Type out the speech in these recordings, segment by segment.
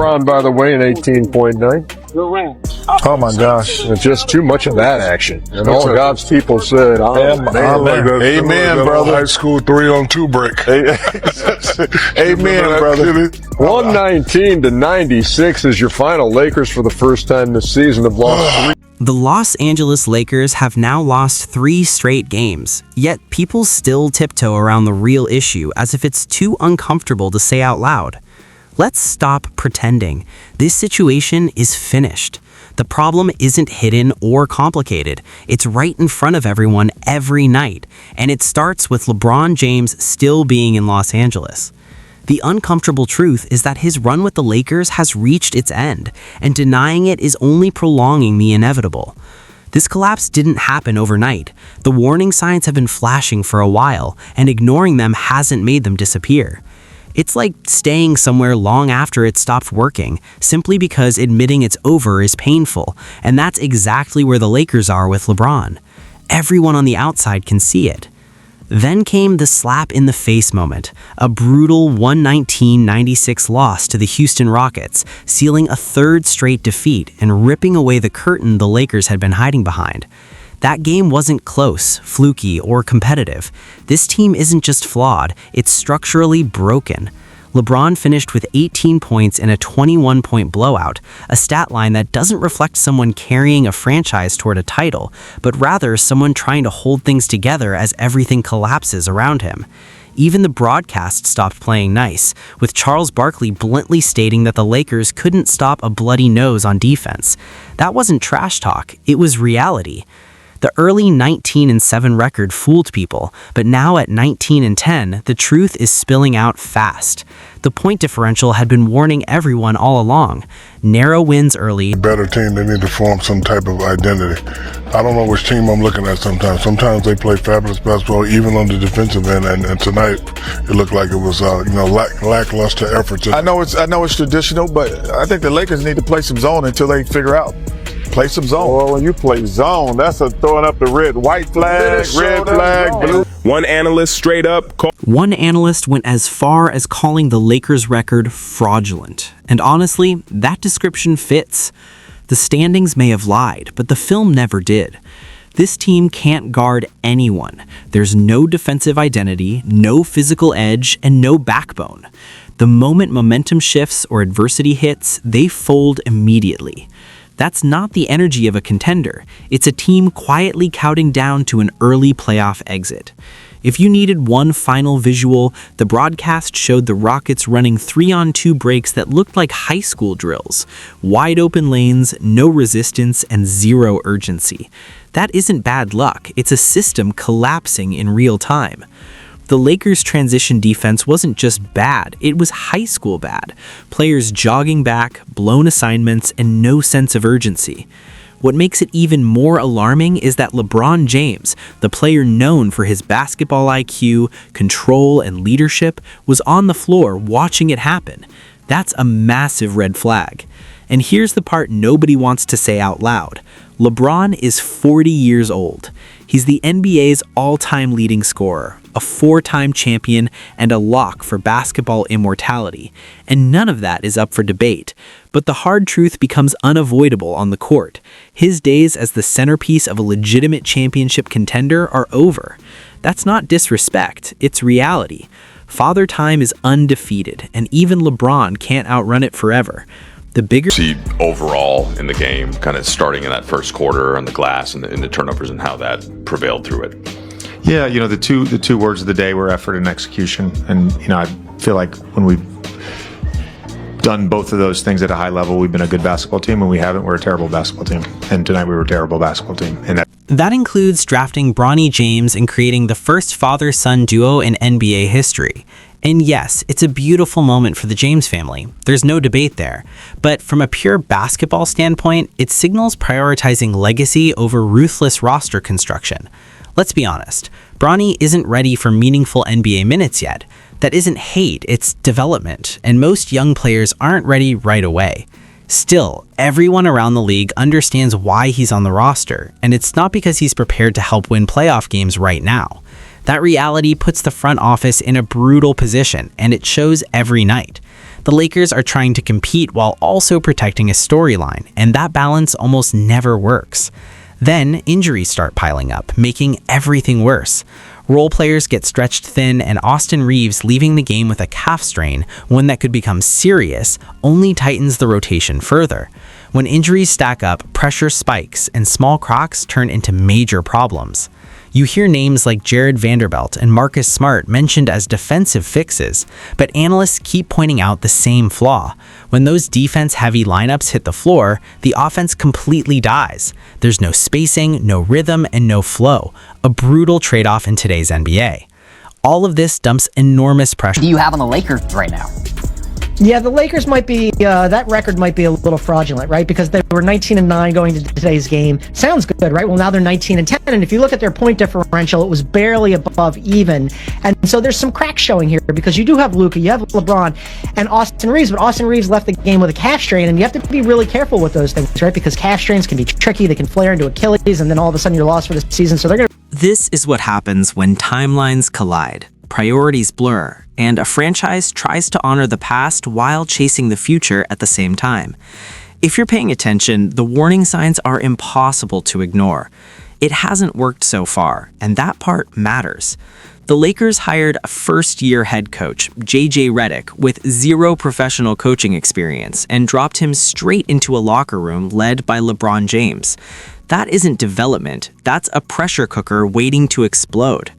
LeBron, by the way, in 18.9. Oh my gosh. It's just too much of that action. And all God's people said, Amen, brother. High school 3-on-2 break. Amen, brother. 119-96 is your final. Lakers, for the first time this season, have lost 3. The Los Angeles Lakers have now lost 3 straight games, yet people still tiptoe around the real issue as if it's too uncomfortable to say out loud. Let's stop pretending. This situation is finished. The problem isn't hidden or complicated. It's right in front of everyone every night, and it starts with LeBron James still being in Los Angeles. The uncomfortable truth is that his run with the Lakers has reached its end, and denying it is only prolonging the inevitable. This collapse didn't happen overnight. The warning signs have been flashing for a while, and ignoring them hasn't made them disappear. It's like staying somewhere long after it stopped working, simply because admitting it's over is painful, and that's exactly where the Lakers are with LeBron. Everyone on the outside can see it. Then came the slap in the face moment, a brutal 119-96 loss to the Houston Rockets, sealing a 3rd straight defeat and ripping away the curtain the Lakers had been hiding behind. That game wasn't close, fluky, or competitive. This team isn't just flawed, it's structurally broken. LeBron finished with 18 points in a 21-point blowout, a stat line that doesn't reflect someone carrying a franchise toward a title, but rather someone trying to hold things together as everything collapses around him. Even the broadcast stopped playing nice, with Charles Barkley bluntly stating that the Lakers couldn't stop a bloody nose on defense. That wasn't trash talk, it was reality. The early 19-7 record fooled people, but now at 19-10, the truth is spilling out fast. The point differential had been warning everyone all along. Narrow wins early. Better team, they need to form some type of identity. I don't know which team I'm looking at sometimes. Sometimes they play fabulous basketball, even on the defensive end, and tonight it looked like it was lackluster efforts. I know it's traditional, but I think the Lakers need to play some zone until they figure out. Play some zone. Well, when you play zone, that's a throwing up the white flag, red flag, blue. One analyst straight up called. One analyst went as far as calling the Lakers' record fraudulent. And honestly, that description fits. The standings may have lied, but the film never did. This team can't guard anyone. There's no defensive identity, no physical edge, and no backbone. The moment momentum shifts or adversity hits, they fold immediately. That's not the energy of a contender. It's a team quietly counting down to an early playoff exit. If you needed one final visual, the broadcast showed the Rockets running 3-on-2 breaks that looked like high school drills. Wide open lanes, no resistance, and zero urgency. That isn't bad luck. It's a system collapsing in real time. The Lakers' transition defense wasn't just bad, it was high school bad. Players jogging back, blown assignments, and no sense of urgency. What makes it even more alarming is that LeBron James, the player known for his basketball IQ, control, and leadership, was on the floor watching it happen. That's a massive red flag. And here's the part nobody wants to say out loud. LeBron is 40 years old. He's the NBA's all-time leading scorer, a 4-time champion, and a lock for basketball immortality. And none of that is up for debate. But the hard truth becomes unavoidable on the court. His days as the centerpiece of a legitimate championship contender are over. That's not disrespect, it's reality. Father Time is undefeated, and even LeBron can't outrun it forever. The bigger see overall in the game, kind of starting in that first quarter on the glass and the turnovers and how that prevailed through it. Yeah, the two words of the day were effort and execution. And I feel like when we've done both of those things at a high level, we've been a good basketball team. When we haven't, we're a terrible basketball team. And tonight we were a terrible basketball team. And that includes drafting Bronny James and creating the first father-son duo in NBA history. And yes, it's a beautiful moment for the James family. There's no debate there. But from a pure basketball standpoint, it signals prioritizing legacy over ruthless roster construction. Let's be honest, Bronny isn't ready for meaningful NBA minutes yet. That isn't hate, it's development, and most young players aren't ready right away. Still, everyone around the league understands why he's on the roster, and it's not because he's prepared to help win playoff games right now. That reality puts the front office in a brutal position, and it shows every night. The Lakers are trying to compete while also protecting a storyline, and that balance almost never works. Then, injuries start piling up, making everything worse. Role players get stretched thin, and Austin Reaves leaving the game with a calf strain, one that could become serious, only tightens the rotation further. When injuries stack up, pressure spikes, and small cracks turn into major problems. You hear names like Jared Vanderbilt and Marcus Smart mentioned as defensive fixes, but analysts keep pointing out the same flaw. When those defense-heavy lineups hit the floor, the offense completely dies. There's no spacing, no rhythm, and no flow, a brutal trade-off in today's NBA. All of this dumps enormous pressure. Do you have on the Lakers right now? Yeah, the Lakers might be, that record might be a little fraudulent, right? Because they were 19-9 going into today's game. Sounds good, right? Well, now they're 19-10, and if you look at their point differential, it was barely above even. And so there's some cracks showing here because you do have Luka, you have LeBron, and Austin Reaves, but Austin Reaves left the game with a calf strain, and you have to be really careful with those things, right? Because calf strains can be tricky, they can flare into Achilles, and then all of a sudden you're lost for the season, so they're going to... This is what happens when timelines collide, priorities blur, and a franchise tries to honor the past while chasing the future at the same time. If you're paying attention, the warning signs are impossible to ignore. It hasn't worked so far, and that part matters. The Lakers hired a first-year head coach, J.J. Redick, with zero professional coaching experience and dropped him straight into a locker room led by LeBron James. That isn't development, that's a pressure cooker waiting to explode.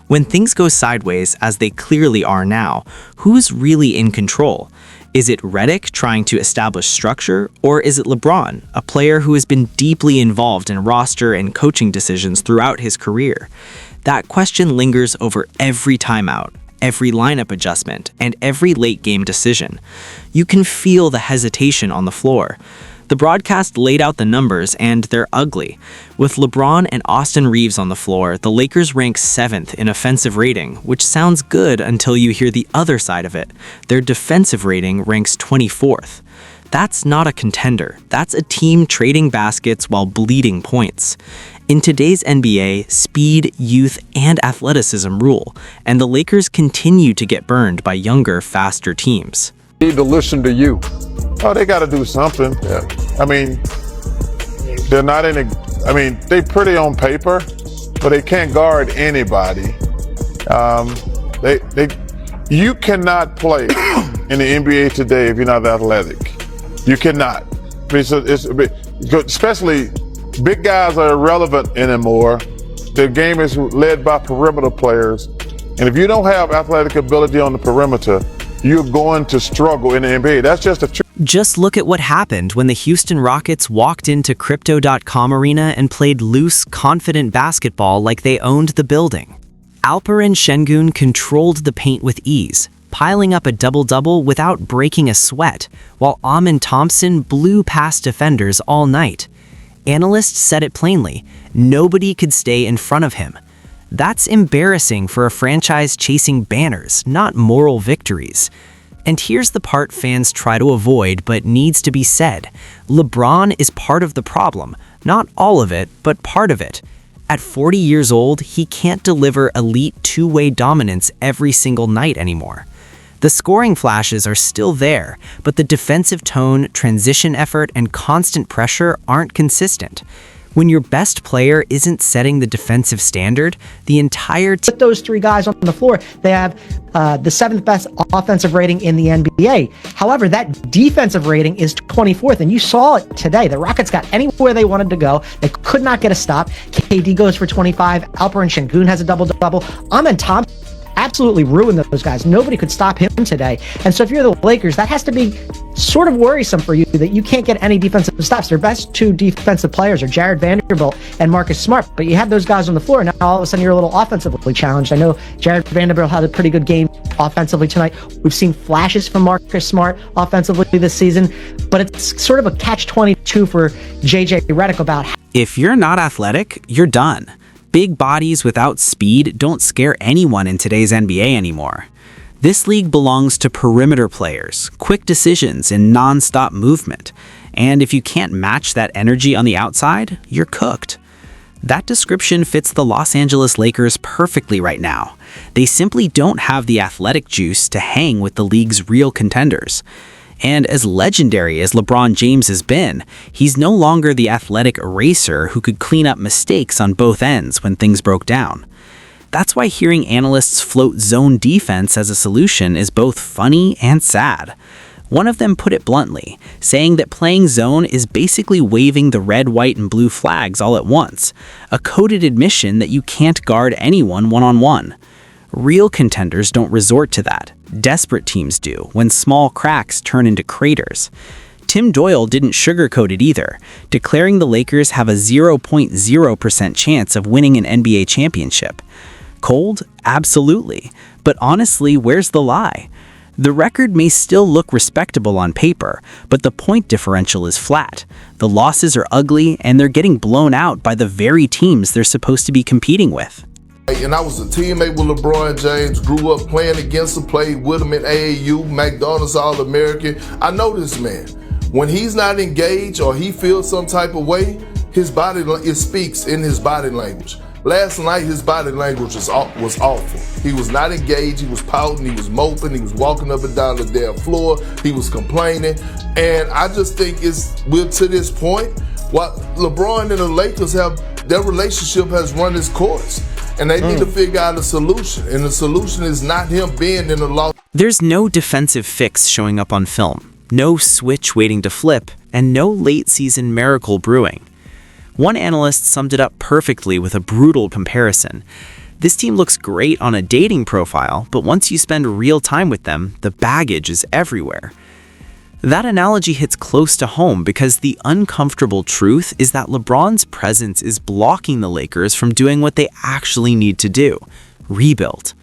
When things go sideways, as they clearly are now, who's really in control? Is it Redick trying to establish structure, or is it LeBron, a player who has been deeply involved in roster and coaching decisions throughout his career? That question lingers over every timeout, every lineup adjustment, and every late-game decision. You can feel the hesitation on the floor. The broadcast laid out the numbers, and they're ugly. With LeBron and Austin Reaves on the floor, the Lakers rank 7th in offensive rating, which sounds good until you hear the other side of it. Their defensive rating ranks 24th. That's not a contender. That's a team trading baskets while bleeding points. In today's NBA, speed, youth, and athleticism rule, and the Lakers continue to get burned by younger, faster teams. Need to listen to you. Oh, they got to do something. Yeah. I mean, they're not in a. I mean, they pretty on paper, but they can't guard anybody. You cannot play in the NBA today if you're not athletic. You cannot. I mean, especially big guys are irrelevant anymore. The game is led by perimeter players, and if you don't have athletic ability on the perimeter, you're going to struggle in the NBA. That's just a truth. Just look at what happened when the Houston Rockets walked into Crypto.com Arena and played loose, confident basketball like they owned the building. Alperen Şengün controlled the paint with ease, piling up a double-double without breaking a sweat, while Amen Thompson blew past defenders all night. Analysts said it plainly, nobody could stay in front of him. That's embarrassing for a franchise chasing banners, not moral victories. And here's the part fans try to avoid but needs to be said. LeBron is part of the problem, not all of it, but part of it. At 40 years old, he can't deliver elite two-way dominance every single night anymore. The scoring flashes are still there, but the defensive tone, transition effort, and constant pressure aren't consistent. When your best player isn't setting the defensive standard, the entire team... With those three guys on the floor, they have the 7th best offensive rating in the NBA. However, that defensive rating is 24th, and you saw it today. The Rockets got anywhere they wanted to go. They could not get a stop. KD goes for 25. Alperen Şengün has a double-double. Amen Thompson absolutely ruined those guys. Nobody could stop him today. And so if you're the Lakers, that has to be sort of worrisome for you that you can't get any defensive stops. Their best two defensive players are Jared Vanderbilt and Marcus Smart, but you have those guys on the floor. Now all of a sudden you're a little offensively challenged. I know Jared Vanderbilt had a pretty good game offensively tonight. We've seen flashes from Marcus Smart offensively this season, but it's sort of a catch-22 for J.J. Redick about how... If you're not athletic, you're done. Big bodies without speed don't scare anyone in today's NBA anymore. This league belongs to perimeter players, quick decisions, and non-stop movement. And if you can't match that energy on the outside, you're cooked. That description fits the Los Angeles Lakers perfectly right now. They simply don't have the athletic juice to hang with the league's real contenders. And as legendary as LeBron James has been, he's no longer the athletic eraser who could clean up mistakes on both ends when things broke down. That's why hearing analysts float zone defense as a solution is both funny and sad. One of them put it bluntly, saying that playing zone is basically waving the red, white, and blue flags all at once, a coded admission that you can't guard anyone one-on-one. Real contenders don't resort to that. Desperate teams do, when small cracks turn into craters. Tim Doyle didn't sugarcoat it either, declaring the Lakers have a 0.0% chance of winning an NBA championship. Cold? Absolutely. But honestly, where's the lie? The record may still look respectable on paper, but the point differential is flat. The losses are ugly, and they're getting blown out by the very teams they're supposed to be competing with. And I was a teammate with LeBron James, grew up playing against him, played with him at AAU, McDonald's All-American. I know this man. When he's not engaged or he feels some type of way, it speaks in his body language. Last night, his body language was awful. He was not engaged. He was pouting. He was moping. He was walking up and down the damn floor. He was complaining. And I just think we're to this point. What LeBron and the Lakers their relationship has run its course. And they need to figure out a solution. And the solution is not him being in the loss. There's no defensive fix showing up on film, no switch waiting to flip, and no late-season miracle brewing. One analyst summed it up perfectly with a brutal comparison. This team looks great on a dating profile, but once you spend real time with them, the baggage is everywhere. That analogy hits close to home because the uncomfortable truth is that LeBron's presence is blocking the Lakers from doing what they actually need to do: rebuild.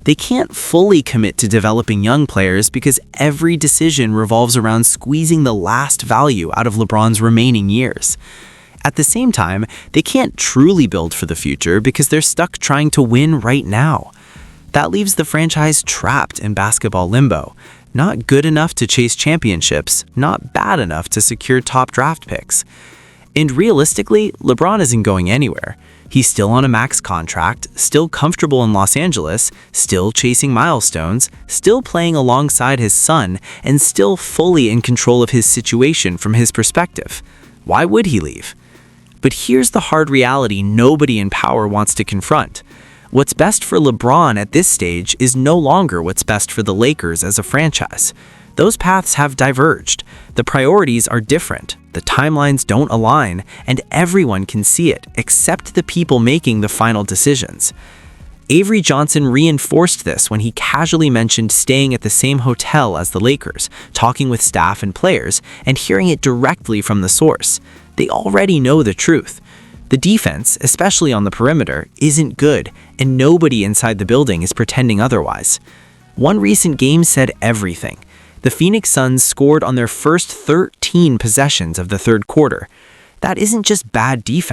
They can't fully commit to developing young players because every decision revolves around squeezing the last value out of LeBron's remaining years. At the same time, they can't truly build for the future because they're stuck trying to win right now. That leaves the franchise trapped in basketball limbo. Not good enough to chase championships, not bad enough to secure top draft picks. And realistically, LeBron isn't going anywhere. He's still on a max contract, still comfortable in Los Angeles, still chasing milestones, still playing alongside his son, and still fully in control of his situation from his perspective. Why would he leave? But here's the hard reality nobody in power wants to confront. What's best for LeBron at this stage is no longer what's best for the Lakers as a franchise. Those paths have diverged. The priorities are different. The timelines don't align, and everyone can see it, except the people making the final decisions. Avery Johnson reinforced this when he casually mentioned staying at the same hotel as the Lakers, talking with staff and players, and hearing it directly from the source. They already know the truth. The defense, especially on the perimeter, isn't good, and nobody inside the building is pretending otherwise. One recent game said everything. The Phoenix Suns scored on their first 13 possessions of the third quarter. That isn't just bad defense.